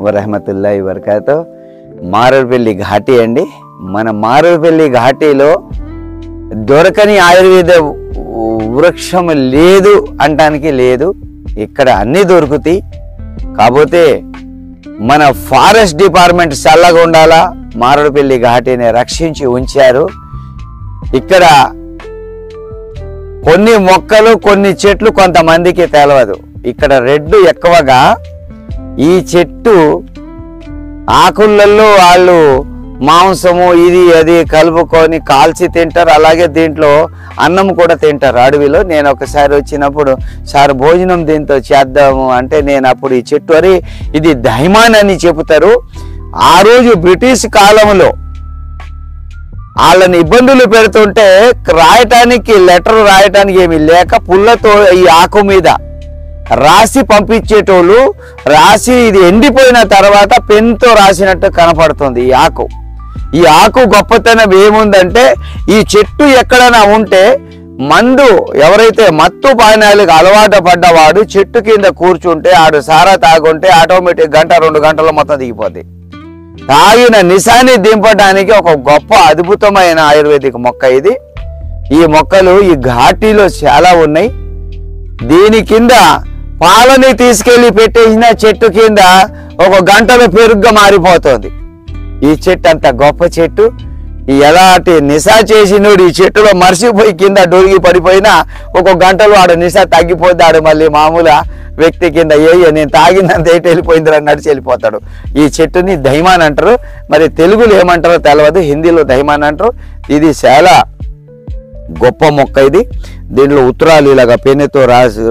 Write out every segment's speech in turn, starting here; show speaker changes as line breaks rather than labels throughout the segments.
వరహమతుల్లాహి వబరకాతు. మారేడుపల్లి ఘాటీ అండి. మన మారేడుపల్లి ఘాటీలో దొరకని ఆయుర్వేద వృక్షం లేదు అంటానికి లేదు. ఇక్కడ అన్నీ దొరుకుతాయి. కాకపోతే మన ఫారెస్ట్ డిపార్ట్మెంట్ చల్లగా ఉండాలా, మారేడుపల్లి ఘాటీని రక్షించి ఉంచారు. ఇక్కడ కొన్ని మొక్కలు కొన్ని చెట్లు కొంతమందికి తెలవదు. ఇక్కడ రెడ్ ఎక్కువగా ఈ చెట్టు ఆకులలో వాళ్ళు మాంసము ఇది అది కలుపుకొని కాల్చి తింటారు. అలాగే దీంట్లో అన్నం కూడా తింటారు అడవిలో. నేను ఒకసారి వచ్చినప్పుడు సార్ భోజనం దీంతో చేద్దాము అంటే నేను అప్పుడు ఈ చెట్టు అని ఇది దైమాన్ అని చెబుతారు. ఆ రోజు బ్రిటిష్ కాలంలో వాళ్ళని ఇబ్బందులు పెడుతుంటే రాయటానికి లెటర్ రాయటానికి ఏమి లేక పుల్లతో ఈ ఆకు మీద రాసి పంపించేటోళ్ళు. రాసి ఇది ఎండిపోయిన తర్వాత పెన్తో రాసినట్టు కనపడుతుంది ఈ ఆకు. ఈ ఆకు గొప్పతనం ఏముందంటే ఈ చెట్టు ఎక్కడైనా ఉంటే మందు ఎవరైతే మత్తు పానీయాలకు అలవాటు పడ్డవాడు చెట్టు కింద కూర్చుంటే ఆడు సారా తాగుంటే ఆటోమేటిక్ గంట 2 గంటల్లో మొత్తం దిగిపోద్ది. తాగిన నిశాన్ని దింపడానికి ఒక గొప్ప అద్భుతమైన ఆయుర్వేదిక మొక్క ఇది. ఈ మొక్కలు ఈ ఘాటీలో చాలా ఉన్నాయి. దీని కింద పాలని తీసుకెళ్లి పెట్టేసిన చెట్టు కింద ఒక గంటలో పెరుగ్గా మారిపోతుంది. ఈ చెట్టు అంత గొప్ప చెట్టు. ఎలాంటి నిశా చేసినోడు ఈ చెట్టులో మర్చిపోయి కింద డొరిగి పడిపోయినా ఒక గంటలో ఆడు నిశా తగ్గిపోద్ది. ఆడు మళ్ళీ మామూలు వ్యక్తి కింద నేను తాగినంత ఏటి వెళ్ళిపోయింది నడిచి వెళ్ళిపోతాడు. ఈ చెట్టుని దైమాన్ అంటారు. మరి తెలుగులో ఏమంటారో తెలియదు, హిందీలో దైమాన్ అంటారు. ఇది చాలా గొప్ప మొక్క ఇది. దీంట్లో ఉత్తరాలు ఇలాగా పెన్నుతో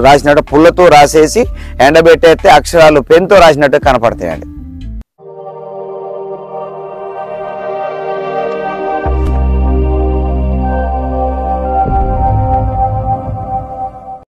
రాసినట్టు పుల్లతో రాసేసి ఎండబెట్టేస్తే అక్షరాలు పెన్తో రాసినట్టు కనపడతాయండి.